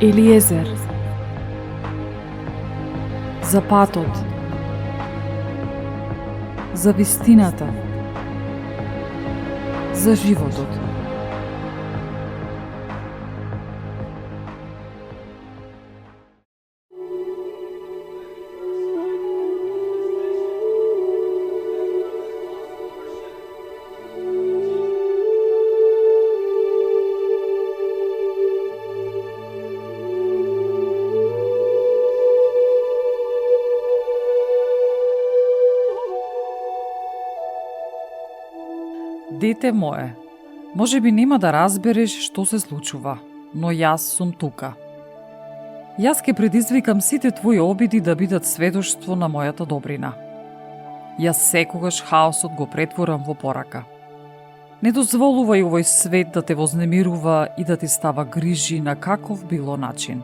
Елиезер, за патот, за вистината, за животот. Дете мое, може би нема да разбереш што се случува, но јас сум тука. Јас ке предизвикам сите твои обиди да бидат сведоштво на мојата добрина. Јас секогаш хаосот го претворам во порака. Не дозволувај овој свет да те вознемирува и да ти става грижи на каков било начин.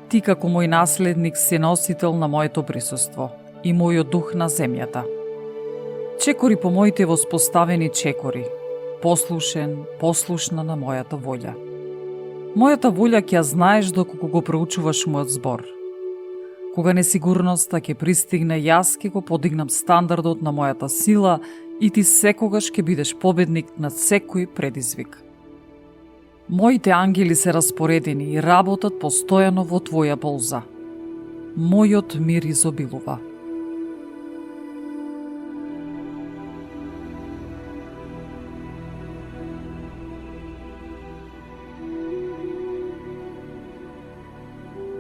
Ти како мој наследник си носител на моето присуство и мојот дух на земјата. Чекори по моите воспоставени чекори, послушна на мојата волја. Мојата волја ќе ја знаеш доколку го проучуваш мојот збор. Кога несигурноста ќе пристигне, јас ќе го подигнам стандардот на мојата сила и ти секогаш ќе бидеш победник над секој предизвик. Моите ангели се распоредени и работат постојано во твоја полза. Мојот мир изобилува.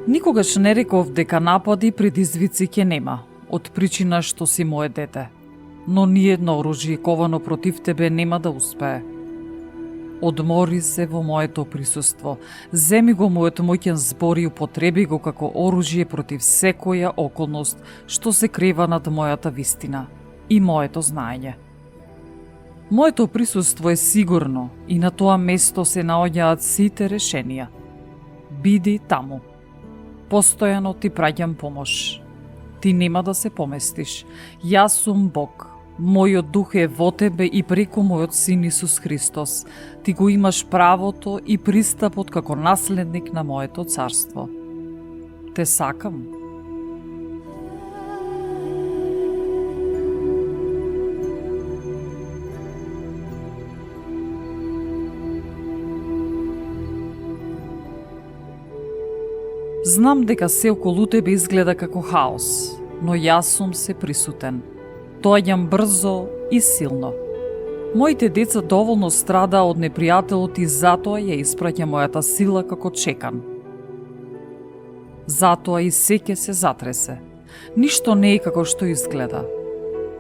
Никогаш не реков дека напади и предизвици ќе нема, од причина што си мое дете. Но ниедно оружје ковано против тебе нема да успее. Одмори се во моето присуство, земи го мојот моќен збор и употреби го како оружје против секоја околност што се крива над мојата вистина и моето знаење. Моето присуство е сигурно и на тоа место се наоѓаат сите решенија. Биди таму. Постојано ти праќам помош. Ти нема да се поместиш. Јас сум Бог. Мојот дух е во тебе и преку мојот син Исус Христос. Ти го имаш правото и пристапот како наследник на моето царство. Те сакам. Знам дека се околу тебе изгледа како хаос, но јас сум се присутен. Доаѓам брзо и силно. Моите деца доволно страда од непријателот и затоа ја испраќа мојата сила како чекан. Затоа и сеќе се затресе. Ништо не е како што изгледа.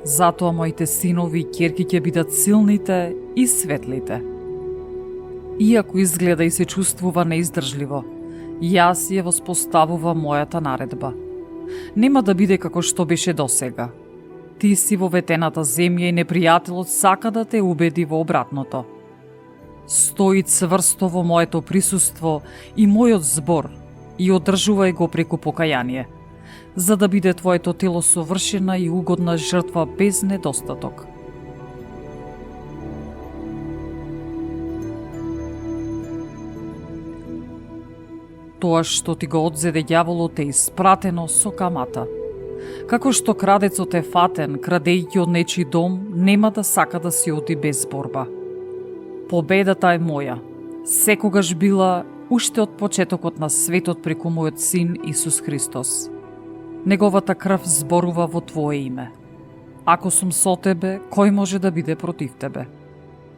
Затоа моите синови и ќерки ќе бидат силните и светлите. Иако изгледа и се чувствува неиздржливо, јас ја воспоставувам мојата наредба. Нема да биде како што беше досега. Ти си во ветената земја и непријателот сака да те убеди во обратното. Стои цврсто во моето присуство и мојот збор и одржувај го преку покаяние, за да биде твоето тело совршена и угодна жртва без недостаток. Тоа што ти го одзеде ѓаволот е испратено со камата. Како што крадецот е фатен, крадејќи од нечи дом, нема да сака да си оди без борба. Победата е моја. Секогаш била уште од почетокот на светот преку мојот син Исус Христос. Неговата крв зборува во твое име. Ако сум со тебе, кој може да биде против тебе?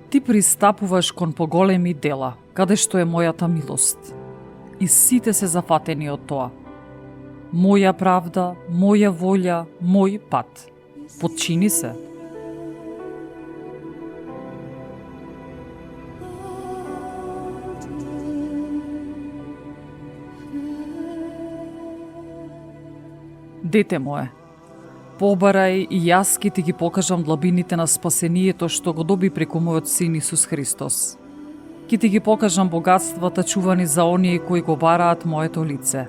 Ти пристапуваш кон поголеми дела, каде што е мојата милост. И сите се зафатени од тоа. Моја правда, моја волја, мој пат. Подчини се. Дете мое, побарај и јас ке ти ги покажам длабините на спасението што го доби преку мојот син Исус Христос. Ке ти ги покажам богатствата чувани за оние кои го бараат моето лице,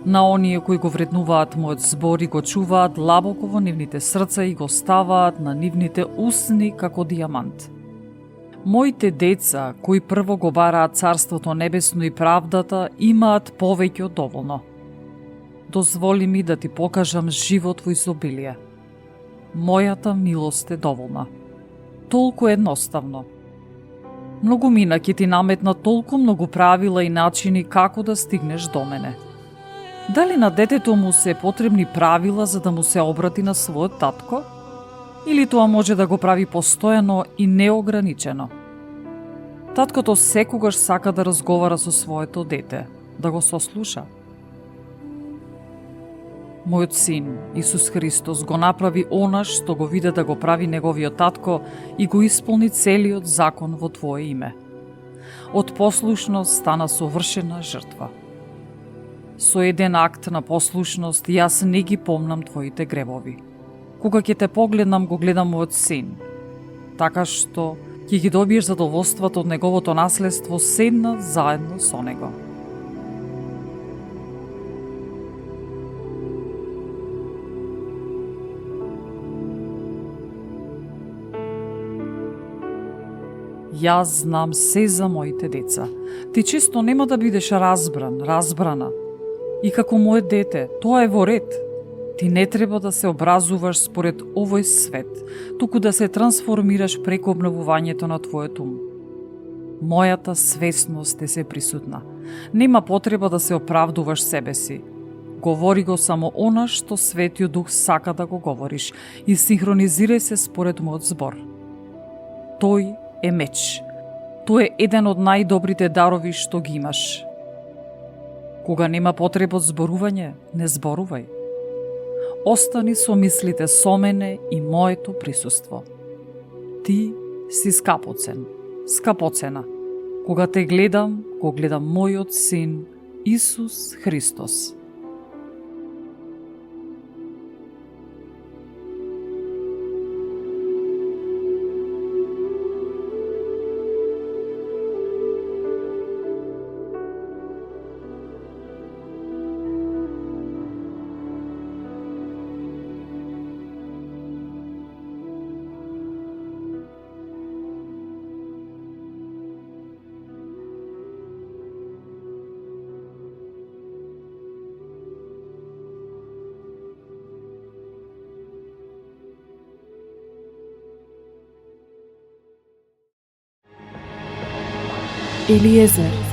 на оние кои го вреднуваат мојот збор и го чуваат длабоко во нивните срца и го ставаат на нивните усни како дијамант. Моите деца, кои прво го бараат Царството Небесно и правдата, имаат повеќе од доволно. Дозволи ми да ти покажам живот во изобилие. Мојата милост е доволна. Толку едноставно. Многу мина ќе ти наметна толку многу правила и начини како да стигнеш до мене. Дали на детето му се потребни правила за да му се обрати на својот татко? Или тоа може да го прави постојано и неограничено? Таткото секогаш сака да разговара со своето дете, да го сослуша. Мојот син, Исус Христос, го направи она што го виде да го прави неговиот татко и го исполни целиот закон во Твое име. Од послушност стана совршена жртва. Со еден акт на послушност јас не ги помнам Твоите гревови. Кога ќе те погледнам, го гледам мојот син, така што ќе ги добиеш задоволството од неговото наследство седна заедно со него. Јас знам се за моите деца. Ти често нема да бидеш разбрана. И како моје дете, тоа е во ред. Ти не треба да се образуваш според овој свет, туку да се трансформираш преку обновувањето на твојот ум. Мојата свесност е се присутна. Нема потреба да се оправдуваш себе си. Говори го само она што Светиот Дух сака да го говориш и синхронизирај се според мојот збор. Тој е меч. Тој е еден од најдобрите дарови што ги имаш. Кога нема потреба од зборување, не зборувај. Остани со мислите со мене и моето присуство. Ти си скапоцен, скапоцена. Кога те гледам, го гледам мојот син, Исус Христос. Елиезер,